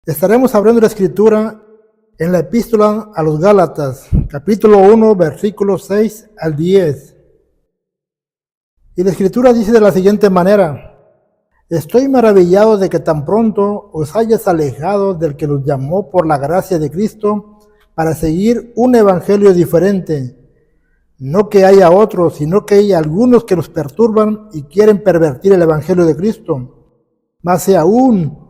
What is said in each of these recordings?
Estaremos abriendo la escritura en la epístola a los Gálatas, capítulo 1, versículos 6 al 10. Y la escritura dice de la siguiente manera: Estoy maravillado de que tan pronto os hayas alejado del que los llamó por la gracia de Cristo para seguir un evangelio diferente. No que haya otros, sino que hay algunos que los perturban y quieren pervertir el evangelio de Cristo. Mas si aún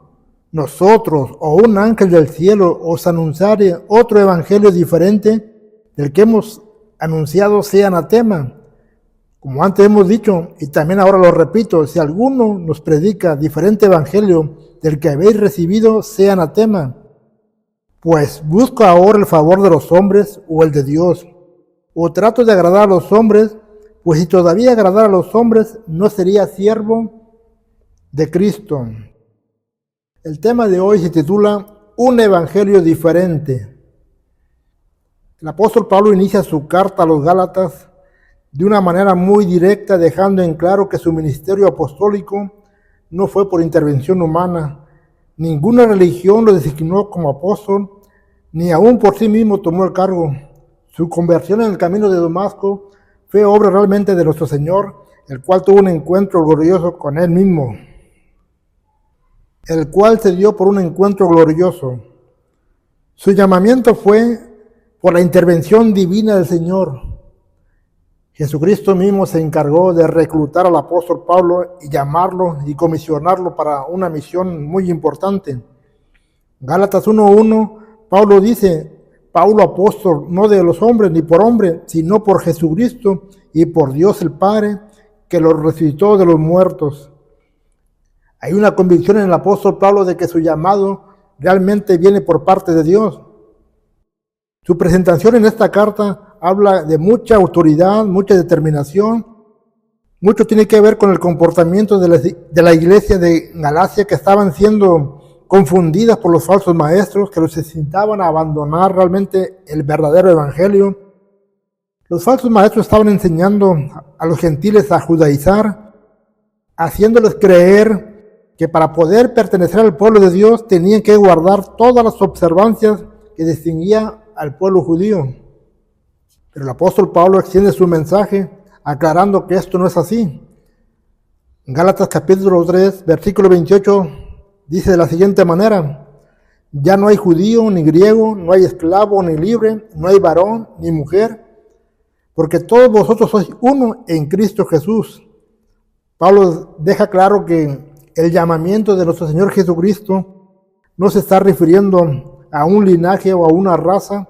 nosotros o un ángel del cielo os anunciare otro evangelio diferente del que hemos anunciado, sea anatema. Como antes hemos dicho, y también ahora lo repito, si alguno nos predica diferente evangelio del que habéis recibido, sea anatema. Pues busco ahora el favor de los hombres o el de Dios, o trato de agradar a los hombres, pues si todavía agradar a los hombres, no sería siervo de Cristo. El tema de hoy se titula Un evangelio diferente. El apóstol Pablo inicia su carta a los Gálatas de una manera muy directa, dejando en claro que su ministerio apostólico no fue por intervención humana. Ninguna religión lo designó como apóstol, ni aún por sí mismo tomó el cargo. Su conversión en el camino de Damasco fue obra realmente de nuestro Señor, el cual tuvo un encuentro glorioso con Él mismo, el cual se dio por un encuentro glorioso. Su llamamiento fue por la intervención divina del Señor. Jesucristo mismo se encargó de reclutar al apóstol Pablo y llamarlo y comisionarlo para una misión muy importante. Gálatas 1:1, Pablo dice: Pablo apóstol, no de los hombres ni por hombre, sino por Jesucristo y por Dios el Padre, que lo resucitó de los muertos. Hay una convicción en el apóstol Pablo de que su llamado realmente viene por parte de Dios. Su presentación en esta carta habla de mucha autoridad, mucha determinación. Mucho tiene que ver con el comportamiento de la iglesia de Galacia, que estaban siendo confundidas por los falsos maestros, que los incitaban a abandonar realmente el verdadero evangelio. Los falsos maestros estaban enseñando a los gentiles a judaizar, haciéndoles creer que para poder pertenecer al pueblo de Dios tenían que guardar todas las observancias que distinguía al pueblo judío. Pero el apóstol Pablo extiende su mensaje aclarando que esto no es así. En Gálatas capítulo 3, versículo 28, dice de la siguiente manera: Ya no hay judío ni griego, no hay esclavo ni libre, no hay varón ni mujer, porque todos vosotros sois uno en Cristo Jesús. Pablo deja claro que el llamamiento de nuestro Señor Jesucristo no se está refiriendo a un linaje o a una raza.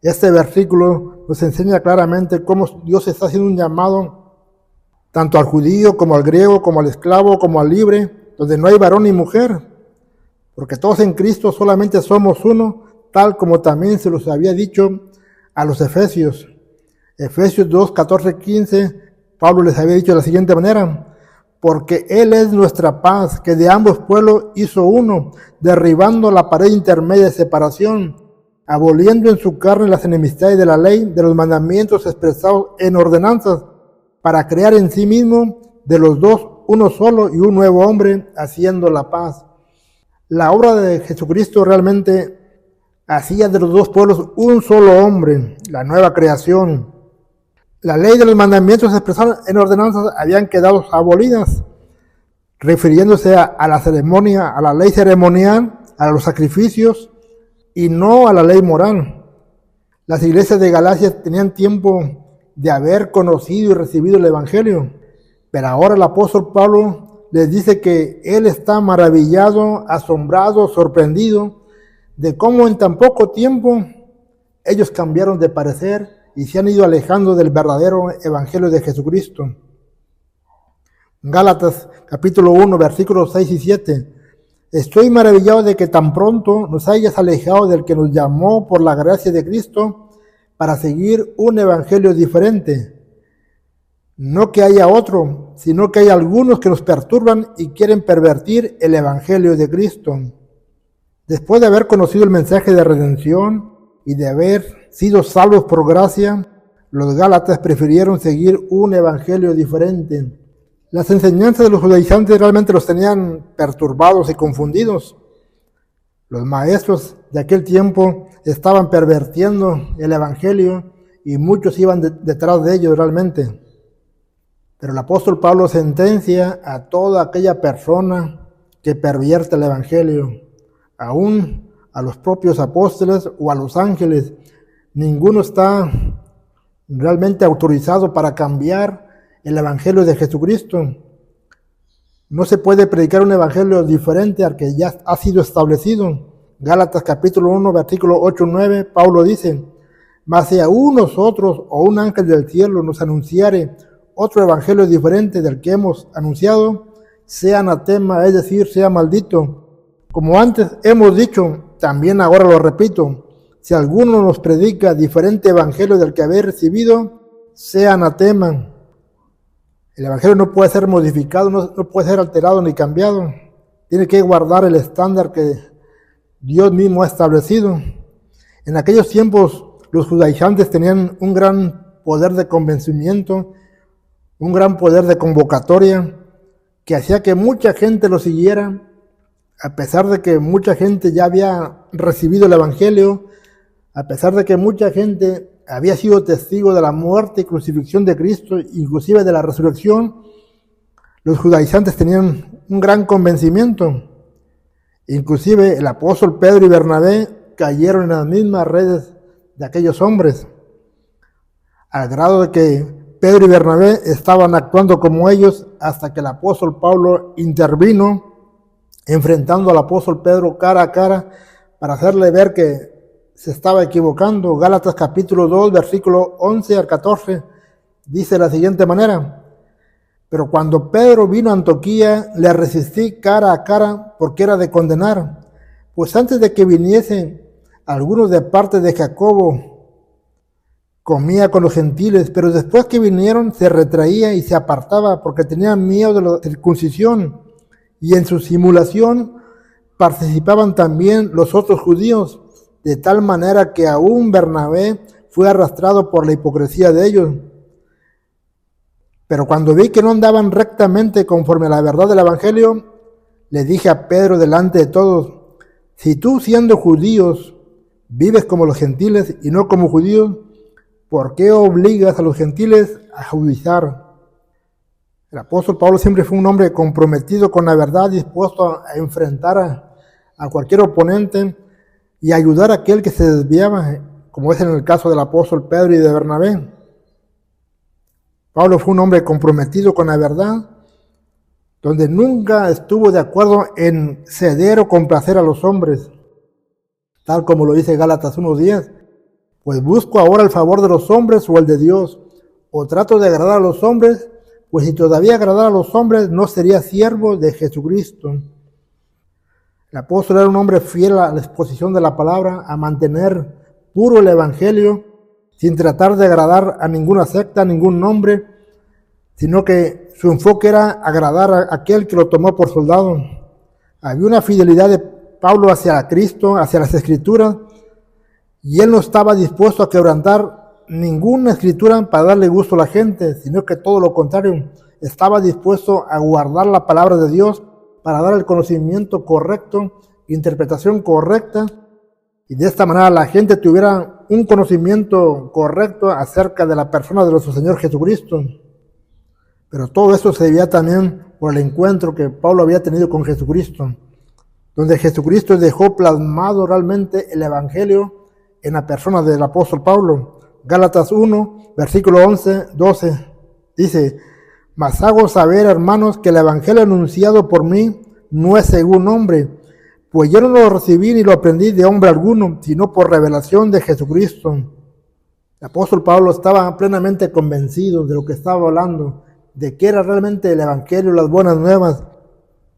Este versículo nos enseña claramente cómo Dios está haciendo un llamado tanto al judío como al griego, como al esclavo, como al libre, donde no hay varón ni mujer, porque todos en Cristo solamente somos uno, tal como también se los había dicho a los Efesios. Efesios 2, 14, 15, Pablo les había dicho de la siguiente manera: porque Él es nuestra paz, que de ambos pueblos hizo uno, derribando la pared intermedia de separación, aboliendo en su carne las enemistades de la ley, de los mandamientos expresados en ordenanzas, para crear en sí mismo de los dos uno solo y un nuevo hombre, haciendo la paz. La obra de Jesucristo realmente hacía de los dos pueblos un solo hombre, la nueva creación. La ley de los mandamientos expresados en ordenanzas habían quedado abolidas, refiriéndose a la ceremonia, a la ley ceremonial, a los sacrificios y no a la ley moral. Las iglesias de Galacia tenían tiempo de haber conocido y recibido el evangelio, pero ahora el apóstol Pablo les dice que él está maravillado, asombrado, sorprendido de cómo en tan poco tiempo ellos cambiaron de parecer y se han ido alejando del verdadero evangelio de Jesucristo. Gálatas capítulo 1, versículos 6 y 7. Estoy maravillado de que tan pronto nos hayas alejado del que nos llamó por la gracia de Cristo para seguir un evangelio diferente. No que haya otro, sino que hay algunos que nos perturban y quieren pervertir el evangelio de Cristo. Después de haber conocido el mensaje de redención y de haber sido salvos por gracia, los Gálatas prefirieron seguir un evangelio diferente. Las enseñanzas de los judaizantes realmente los tenían perturbados y confundidos. Los maestros de aquel tiempo estaban pervirtiendo el evangelio y muchos iban detrás de ellos realmente. Pero el apóstol Pablo sentencia a toda aquella persona que pervierte el evangelio, aún a los propios apóstoles o a los ángeles. Ninguno está realmente autorizado para cambiar el evangelio de Jesucristo. No se puede predicar un evangelio diferente al que ya ha sido establecido. Gálatas capítulo 1, versículo 8-9, Pablo dice: mas si aún nosotros o un ángel del cielo nos anunciare otro evangelio diferente del que hemos anunciado, sea anatema, es decir, sea maldito. Como antes hemos dicho, también ahora lo repito: si alguno nos predica diferente evangelio del que habéis recibido, sea anatema. El evangelio no puede ser modificado, no puede ser alterado ni cambiado. Tiene que guardar el estándar que Dios mismo ha establecido. En aquellos tiempos los judaizantes tenían un gran poder de convencimiento, un gran poder de convocatoria, que hacía que mucha gente lo siguiera, a pesar de que mucha gente ya había recibido el evangelio, a pesar de que mucha gente había sido testigo de la muerte y crucifixión de Cristo, inclusive de la resurrección. Los judaizantes tenían un gran convencimiento. Inclusive el apóstol Pedro y Bernabé cayeron en las mismas redes de aquellos hombres, al grado de que Pedro y Bernabé estaban actuando como ellos, hasta que el apóstol Pablo intervino, enfrentando al apóstol Pedro cara a cara para hacerle ver que se estaba equivocando. Gálatas capítulo 2, versículo 11 al 14, dice de la siguiente manera: pero cuando Pedro vino a Antioquía, le resistí cara a cara porque era de condenar, pues antes de que viniesen algunos de parte de Jacobo, comía con los gentiles, pero después que vinieron se retraía y se apartaba porque tenía miedo de la circuncisión, y en su simulación participaban también los otros judíos, de tal manera que aún Bernabé fue arrastrado por la hipocresía de ellos. Pero cuando vi que no andaban rectamente conforme a la verdad del evangelio, le dije a Pedro delante de todos: si tú, siendo judíos, vives como los gentiles y no como judíos, ¿por qué obligas a los gentiles a judizar? El apóstol Pablo siempre fue un hombre comprometido con la verdad, dispuesto a enfrentar a cualquier oponente y ayudar a aquel que se desviaba, como es en el caso del apóstol Pedro y de Bernabé. Pablo fue un hombre comprometido con la verdad, donde nunca estuvo de acuerdo en ceder o complacer a los hombres, tal como lo dice Gálatas 1:10. Pues busco ahora el favor de los hombres o el de Dios, o trato de agradar a los hombres, pues si todavía agradara a los hombres, no sería siervo de Jesucristo. El apóstol era un hombre fiel a la exposición de la palabra, a mantener puro el evangelio, sin tratar de agradar a ninguna secta, a ningún nombre, sino que su enfoque era agradar a aquel que lo tomó por soldado. Había una fidelidad de Pablo hacia Cristo, hacia las Escrituras, y él no estaba dispuesto a quebrantar ninguna escritura para darle gusto a la gente, sino que todo lo contrario, estaba dispuesto a guardar la palabra de Dios para dar el conocimiento correcto, interpretación correcta, y de esta manera la gente tuviera un conocimiento correcto acerca de la persona de nuestro Señor Jesucristo. Pero todo eso se debía también por el encuentro que Pablo había tenido con Jesucristo, donde Jesucristo dejó plasmado realmente el evangelio en la persona del apóstol Pablo. Gálatas 1, versículo 11-12, dice: mas hago saber, hermanos, que el evangelio anunciado por mí no es según hombre, pues yo no lo recibí ni lo aprendí de hombre alguno, sino por revelación de Jesucristo. El apóstol Pablo estaba plenamente convencido de lo que estaba hablando, de que era realmente el evangelio, las buenas nuevas.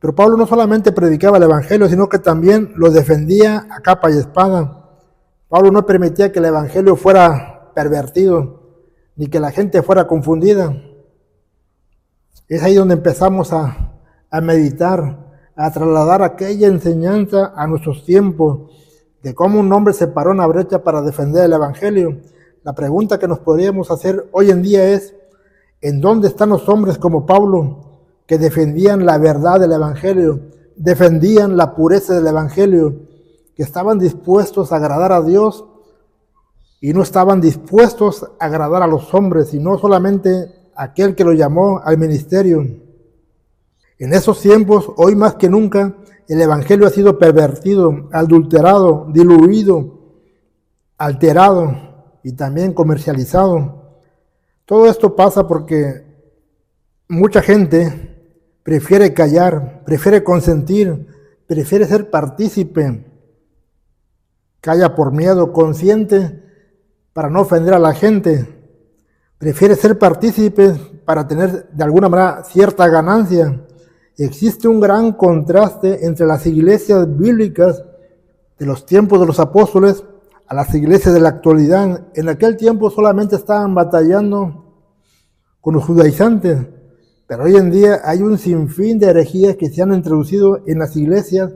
Pero Pablo no solamente predicaba el evangelio, sino que también lo defendía a capa y espada. Pablo no permitía que el evangelio fuera pervertido, ni que la gente fuera confundida. Es ahí donde empezamos a meditar, a trasladar aquella enseñanza a nuestros tiempos, de cómo un hombre se paró en la brecha para defender el evangelio. La pregunta que nos podríamos hacer hoy en día es: ¿en dónde están los hombres como Pablo, que defendían la verdad del evangelio, defendían la pureza del evangelio, que estaban dispuestos a agradar a Dios y no estaban dispuestos a agradar a los hombres, sino solamente a aquel que lo llamó al ministerio. En esos tiempos, hoy más que nunca, el evangelio ha sido pervertido, adulterado, diluido, alterado y también comercializado. Todo esto pasa porque mucha gente prefiere callar, prefiere consentir, prefiere ser partícipe. Calla por miedo, consciente para no ofender a la gente. Prefiere ser partícipe para tener de alguna manera cierta ganancia. Existe un gran contraste entre las iglesias bíblicas de los tiempos de los apóstoles a las iglesias de la actualidad. En aquel tiempo solamente estaban batallando con los judaizantes, pero hoy en día hay un sinfín de herejías que se han introducido en las iglesias,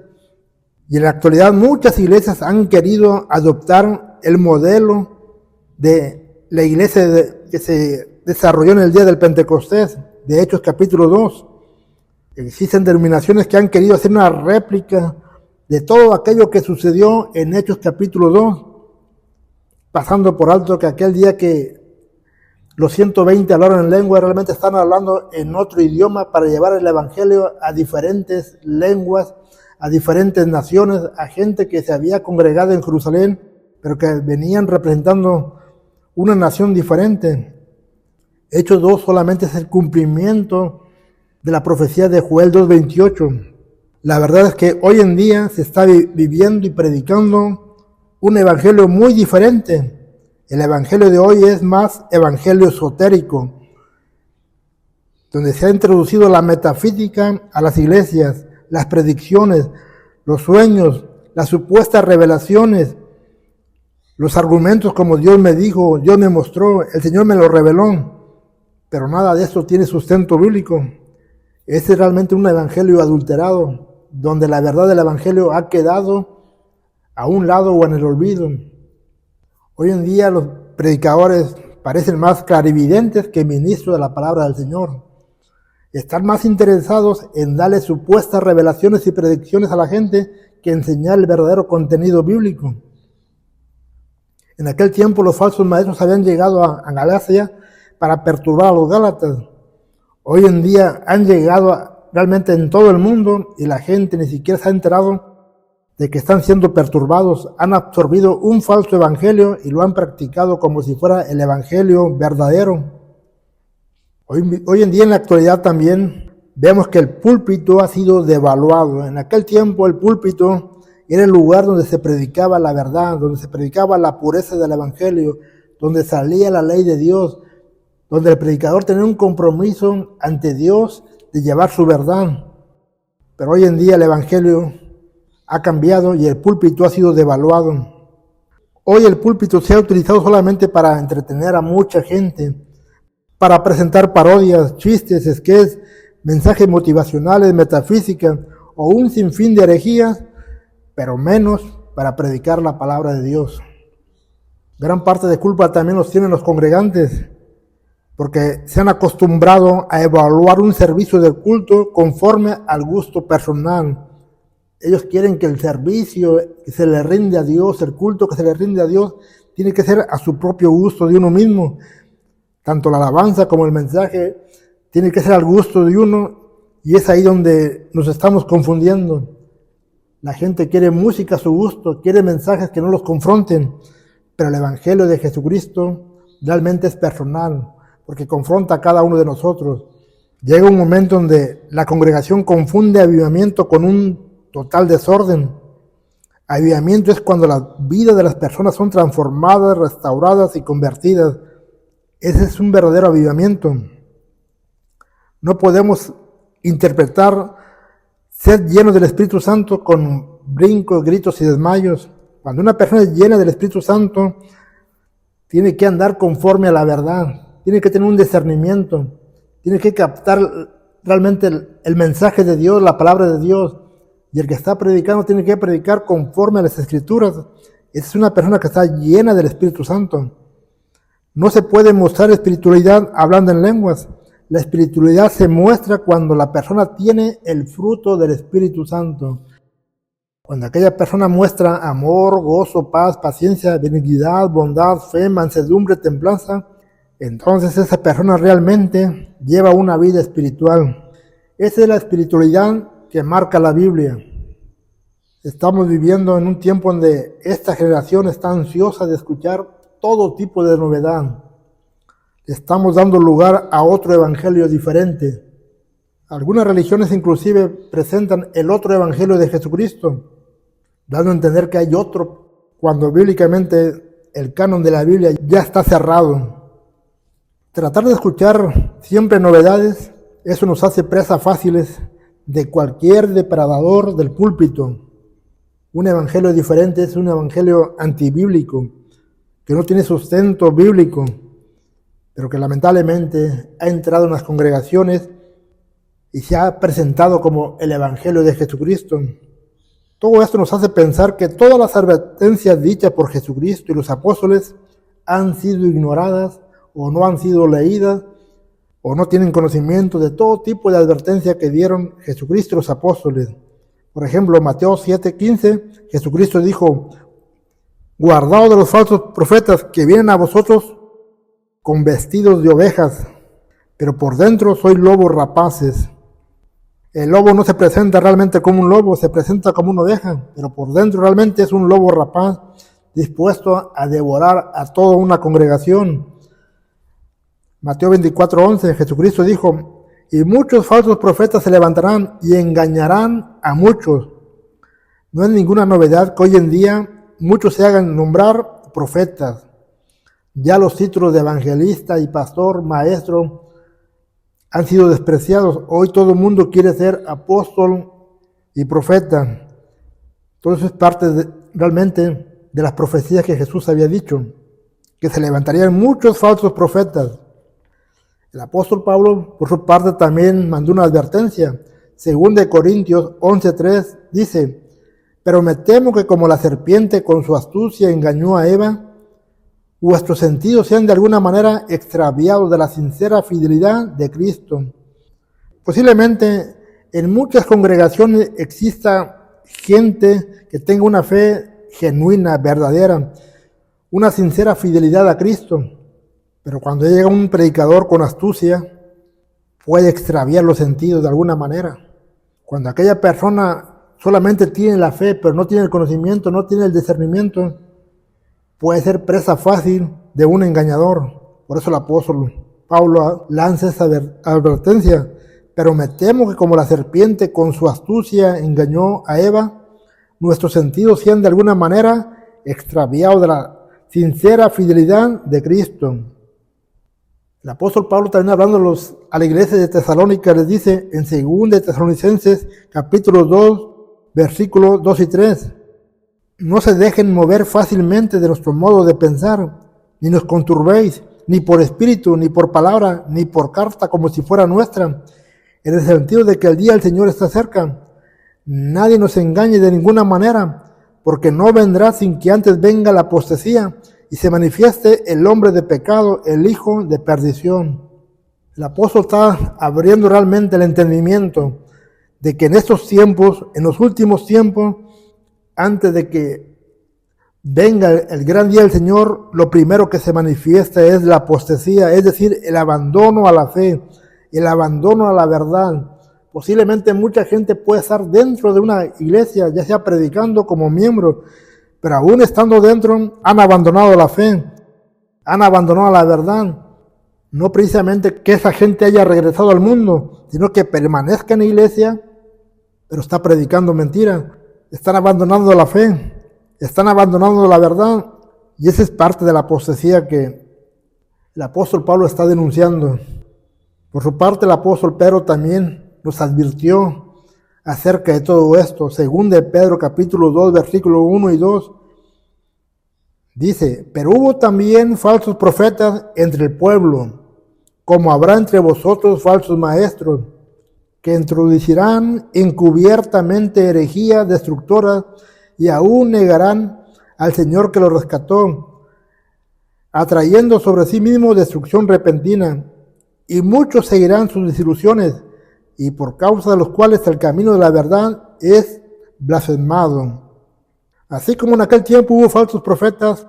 y en la actualidad muchas iglesias han querido adoptar el modelo de la iglesia que se desarrolló en el día del Pentecostés, de Hechos capítulo 2. Existen denominaciones que han querido hacer una réplica de todo aquello que sucedió en Hechos capítulo 2, pasando por alto que aquel día que los 120 hablaron en lengua, realmente están hablando en otro idioma para llevar el evangelio a diferentes lenguas, a diferentes naciones, a gente que se había congregado en Jerusalén, pero que venían representando una nación diferente. Hechos 2 solamente es el cumplimiento de la profecía de Joel 2:28. La verdad es que hoy en día se está viviendo y predicando un evangelio muy diferente. El evangelio de hoy es más evangelio esotérico, donde se ha introducido la metafísica a las iglesias, las predicciones, los sueños, las supuestas revelaciones, los argumentos como Dios me dijo, Dios me mostró, el Señor me lo reveló, pero nada de eso tiene sustento bíblico. Ese es realmente un evangelio adulterado, donde la verdad del evangelio ha quedado a un lado o en el olvido. Hoy en día los predicadores parecen más clarividentes que ministros de la palabra del Señor. Están más interesados en darle supuestas revelaciones y predicciones a la gente que enseñar el verdadero contenido bíblico. En aquel tiempo los falsos maestros habían llegado a Galacia para perturbar a los gálatas. Hoy en día han llegado realmente en todo el mundo y la gente ni siquiera se ha enterado de que están siendo perturbados. Han absorbido un falso evangelio y lo han practicado como si fuera el evangelio verdadero. Hoy en día en la actualidad también vemos que el púlpito ha sido devaluado. En aquel tiempo el púlpito era el lugar donde se predicaba la verdad, donde se predicaba la pureza del evangelio, donde salía la ley de Dios, donde el predicador tenía un compromiso ante Dios de llevar su verdad. Pero hoy en día el evangelio ha cambiado y el púlpito ha sido devaluado. Hoy el púlpito se ha utilizado solamente para entretener a mucha gente, para presentar parodias, chistes, sketches, mensajes motivacionales, metafísica o un sinfín de herejías, pero menos para predicar la palabra de Dios. Gran parte de culpa también los tienen los congregantes, porque se han acostumbrado a evaluar un servicio de culto conforme al gusto personal. Ellos quieren que el servicio que se le rinde a Dios, el culto que se le rinde a Dios, tiene que ser a su propio gusto de uno mismo. Tanto la alabanza como el mensaje tiene que ser al gusto de uno, y es ahí donde nos estamos confundiendo. La gente quiere música a su gusto, quiere mensajes que no los confronten, pero el evangelio de Jesucristo realmente es personal, porque confronta a cada uno de nosotros. Llega un momento donde la congregación confunde avivamiento con un total desorden. Avivamiento es cuando las vidas de las personas son transformadas, restauradas y convertidas. Ese es un verdadero avivamiento. No podemos interpretar ser lleno del Espíritu Santo con brincos, gritos y desmayos. Cuando una persona es llena del Espíritu Santo, tiene que andar conforme a la verdad, tiene que tener un discernimiento, tiene que captar realmente el mensaje de Dios, la palabra de Dios. Y el que está predicando tiene que predicar conforme a las Escrituras. Esa es una persona que está llena del Espíritu Santo. No se puede mostrar espiritualidad hablando en lenguas. La espiritualidad se muestra cuando la persona tiene el fruto del Espíritu Santo. Cuando aquella persona muestra amor, gozo, paz, paciencia, benignidad, bondad, fe, mansedumbre, templanza, entonces esa persona realmente lleva una vida espiritual. Esa es la espiritualidad que marca la Biblia. Estamos viviendo en un tiempo donde esta generación está ansiosa de escuchar todo tipo de novedad. Estamos dando lugar a otro evangelio diferente. Algunas religiones inclusive presentan el otro evangelio de Jesucristo, dando a entender que hay otro, cuando bíblicamente el canon de la Biblia ya está cerrado. Tratar de escuchar siempre novedades, eso nos hace presas fáciles de cualquier depredador del púlpito. Un evangelio diferente es un evangelio antibíblico, que no tiene sustento bíblico, pero que lamentablemente ha entrado en las congregaciones y se ha presentado como el evangelio de Jesucristo. Todo esto nos hace pensar que todas las advertencias dichas por Jesucristo y los apóstoles han sido ignoradas o no han sido leídas o no tienen conocimiento de todo tipo de advertencia que dieron Jesucristo y los apóstoles. Por ejemplo, Mateo 7:15, Jesucristo dijo: guardaos de los falsos profetas que vienen a vosotros con vestidos de ovejas, pero por dentro sois lobos rapaces. El lobo no se presenta realmente como un lobo, se presenta como una oveja, pero por dentro realmente es un lobo rapaz, dispuesto a devorar a toda una congregación. Mateo 24:11, Jesucristo dijo: y muchos falsos profetas se levantarán y engañarán a muchos. No es ninguna novedad que hoy en día muchos se hagan nombrar profetas. Ya los títulos de evangelista y pastor, maestro, han sido despreciados. Hoy todo el mundo quiere ser apóstol y profeta. Todo eso es parte realmente de las profecías que Jesús había dicho, que se levantarían muchos falsos profetas. El apóstol Pablo, por su parte, también mandó una advertencia. Según de Corintios 11:3 dice: pero me temo que como la serpiente con su astucia engañó a Eva, vuestros sentidos sean de alguna manera extraviados de la sincera fidelidad de Cristo. Posiblemente en muchas congregaciones exista gente que tenga una fe genuina, verdadera, una sincera fidelidad a Cristo, pero cuando llega un predicador con astucia, puede extraviar los sentidos de alguna manera. Cuando aquella persona solamente tiene la fe, pero no tiene el conocimiento, no tiene el discernimiento, puede ser presa fácil de un engañador. Por eso el apóstol Pablo lanza esa advertencia. Pero me temo que como la serpiente con su astucia engañó a Eva, nuestros sentidos sean de alguna manera extraviados de la sincera fidelidad de Cristo. El apóstol Pablo también hablando a la iglesia de Tesalónica les dice en 2 de Tesalonicenses capítulo 2, versículos 2 y 3. No se dejen mover fácilmente de nuestro modo de pensar, ni nos conturbéis, ni por espíritu, ni por palabra, ni por carta como si fuera nuestra, en el sentido de que el día del Señor está cerca. Nadie nos engañe de ninguna manera, porque no vendrá sin que antes venga la apostasía y se manifieste el hombre de pecado, el hijo de perdición. El apóstol está abriendo realmente el entendimiento de que en estos tiempos, en los últimos tiempos, antes de que venga el gran día del Señor, lo primero que se manifiesta es la apostasía, es decir, el abandono a la fe, el abandono a la verdad. Posiblemente mucha gente puede estar dentro de una iglesia, ya sea predicando como miembro, pero aún estando dentro han abandonado la fe, han abandonado la verdad. No precisamente que esa gente haya regresado al mundo, sino que permanezca en la iglesia, pero está predicando mentira. Están abandonando la fe, están abandonando la verdad, y esa es parte de la apostasía que el apóstol Pablo está denunciando. Por su parte, el apóstol Pedro también nos advirtió acerca de todo esto. Según de Pedro capítulo 2, versículos 1 y 2, dice: pero hubo también falsos profetas entre el pueblo, como habrá entre vosotros falsos maestros, que introducirán encubiertamente herejías destructoras y aún negarán al Señor que los rescató, atrayendo sobre sí mismos destrucción repentina. Y muchos seguirán sus desilusiones, y por causa de los cuales el camino de la verdad es blasfemado. Así como en aquel tiempo hubo falsos profetas,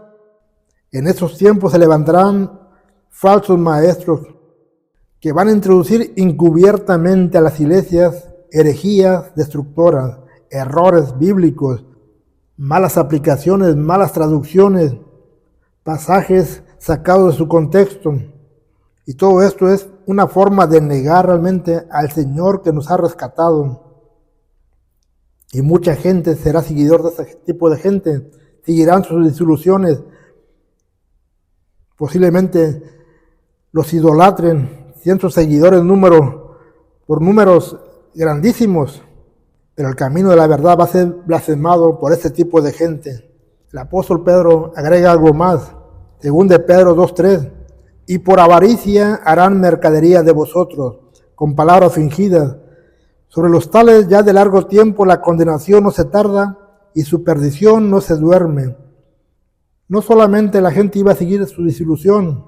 en esos tiempos se levantarán falsos maestros que van a introducir encubiertamente a las iglesias herejías destructoras, errores bíblicos, malas aplicaciones, malas traducciones, pasajes sacados de su contexto. Y todo esto es una forma de negar realmente al Señor que nos ha rescatado. Y mucha gente será seguidor de ese tipo de gente, seguirán sus disoluciones, posiblemente los idolatren, sean sus seguidores por números grandísimos, pero el camino de la verdad va a ser blasfemado por este tipo de gente. El apóstol Pedro agrega algo más, 2 de Pedro 2:3, y por avaricia harán mercadería de vosotros, con palabras fingidas. Sobre los tales ya de largo tiempo la condenación no se tarda y su perdición no se duerme. No solamente la gente iba a seguir su desilusión,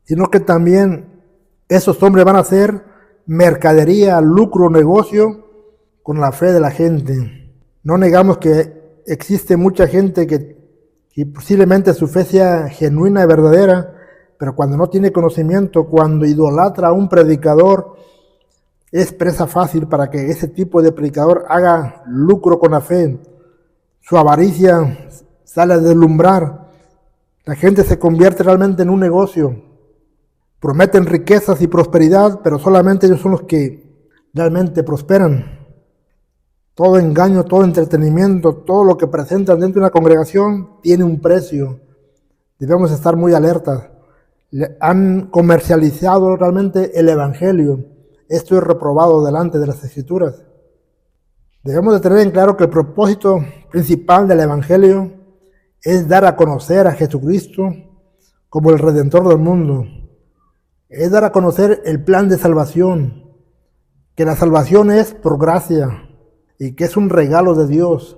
sino que también esos hombres van a hacer mercadería, lucro, negocio con la fe de la gente. No negamos que existe mucha gente que posiblemente su fe sea genuina y verdadera, pero cuando no tiene conocimiento, cuando idolatra a un predicador, es presa fácil para que ese tipo de predicador haga lucro con la fe. Su avaricia sale a deslumbrar. La gente se convierte realmente en un negocio. Prometen riquezas y prosperidad, pero solamente ellos son los que realmente prosperan. Todo engaño, todo entretenimiento, todo lo que presentan dentro de una congregación tiene un precio. Debemos estar muy alertas. Han comercializado realmente el Evangelio. Esto es reprobado delante de las Escrituras. Debemos de tener en claro que el propósito principal del Evangelio es dar a conocer a Jesucristo como el Redentor del mundo. Es dar a conocer el plan de salvación, que la salvación es por gracia y que es un regalo de Dios,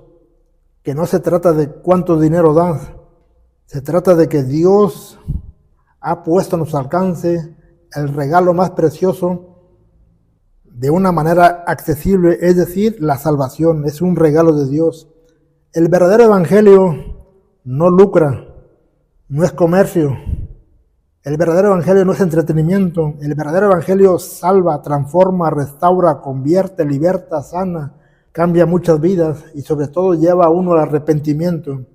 que no se trata de cuánto dinero das, se trata de que Dios ha puesto a nuestro alcance el regalo más precioso de una manera accesible, es decir, la salvación es un regalo de Dios. El verdadero evangelio no lucra, no es comercio. El verdadero evangelio no es entretenimiento. El verdadero evangelio salva, transforma, restaura, convierte, liberta, sana, cambia muchas vidas y sobre todo lleva a uno al arrepentimiento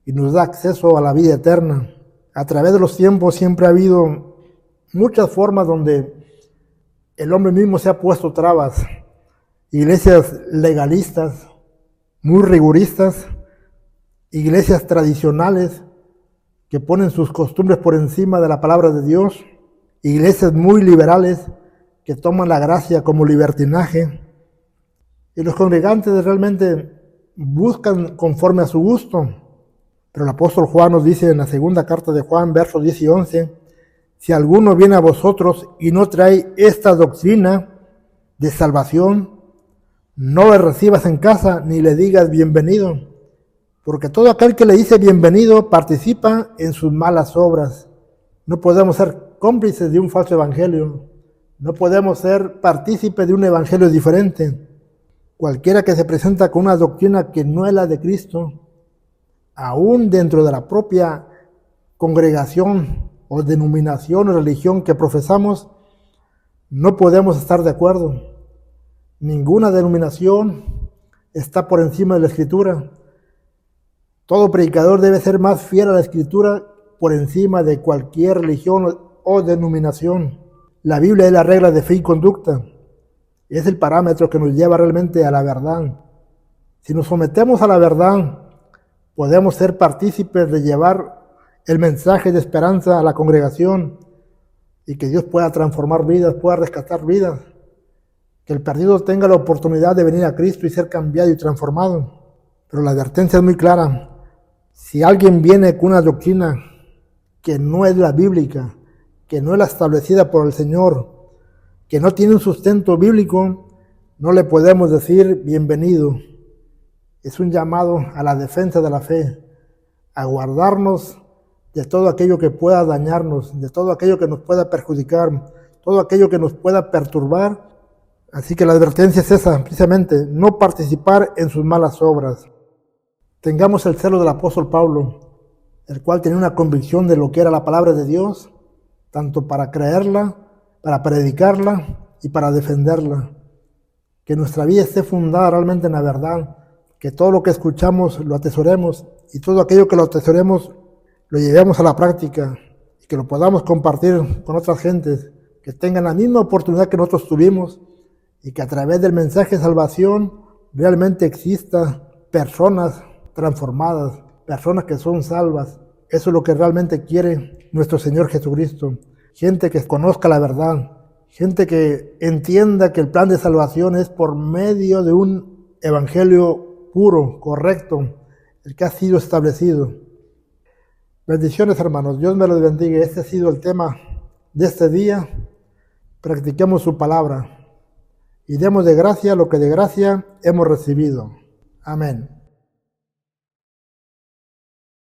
y nos da acceso a la vida eterna. A través de los tiempos siempre ha habido muchas formas donde el hombre mismo se ha puesto trabas. Iglesias legalistas, muy rigoristas, iglesias tradicionales que ponen sus costumbres por encima de la palabra de Dios, iglesias muy liberales que toman la gracia como libertinaje, y los congregantes realmente buscan conforme a su gusto. Pero el apóstol Juan nos dice en la segunda carta de Juan, versos 10 y 11, si alguno viene a vosotros y no trae esta doctrina de salvación, no le recibas en casa ni le digas bienvenido, porque todo aquel que le dice bienvenido participa en sus malas obras. No podemos ser cómplices de un falso evangelio, no podemos ser partícipes de un evangelio diferente. Cualquiera que se presenta con una doctrina que no es la de Cristo, aún dentro de la propia congregación o denominación o religión que profesamos, no podemos estar de acuerdo. Ninguna denominación está por encima de la Escritura. Todo predicador debe ser más fiel a la Escritura por encima de cualquier religión o denominación. La Biblia es la regla de fe y conducta. Es el parámetro que nos lleva realmente a la verdad. Si nos sometemos a la verdad, podemos ser partícipes de llevar el mensaje de esperanza a la congregación y que Dios pueda transformar vidas, pueda rescatar vidas. Que el perdido tenga la oportunidad de venir a Cristo y ser cambiado y transformado. Pero la advertencia es muy clara. Si alguien viene con una doctrina que no es la bíblica, que no es la establecida por el Señor, que no tiene un sustento bíblico, no le podemos decir bienvenido. Es un llamado a la defensa de la fe, a guardarnos de todo aquello que pueda dañarnos, de todo aquello que nos pueda perjudicar, todo aquello que nos pueda perturbar Así que la advertencia es esa, precisamente, no participar en sus malas obras. Tengamos el celo del apóstol Pablo, el cual tenía una convicción de lo que era la palabra de Dios, tanto para creerla, para predicarla y para defenderla. Que nuestra vida esté fundada realmente en la verdad, que todo lo que escuchamos lo atesoremos y todo aquello que lo atesoremos lo llevemos a la práctica y que lo podamos compartir con otras gentes que tengan la misma oportunidad que nosotros tuvimos y que a través del mensaje de salvación realmente exista personas transformadas, personas que son salvas. Eso es lo que realmente quiere nuestro Señor Jesucristo. Gente que conozca la verdad, gente que entienda que el plan de salvación es por medio de un evangelio puro, correcto, el que ha sido establecido. Bendiciones, hermanos. Dios me los bendiga. Este ha sido el tema de este día. Practiquemos su palabra y demos de gracia lo que de gracia hemos recibido. Amén.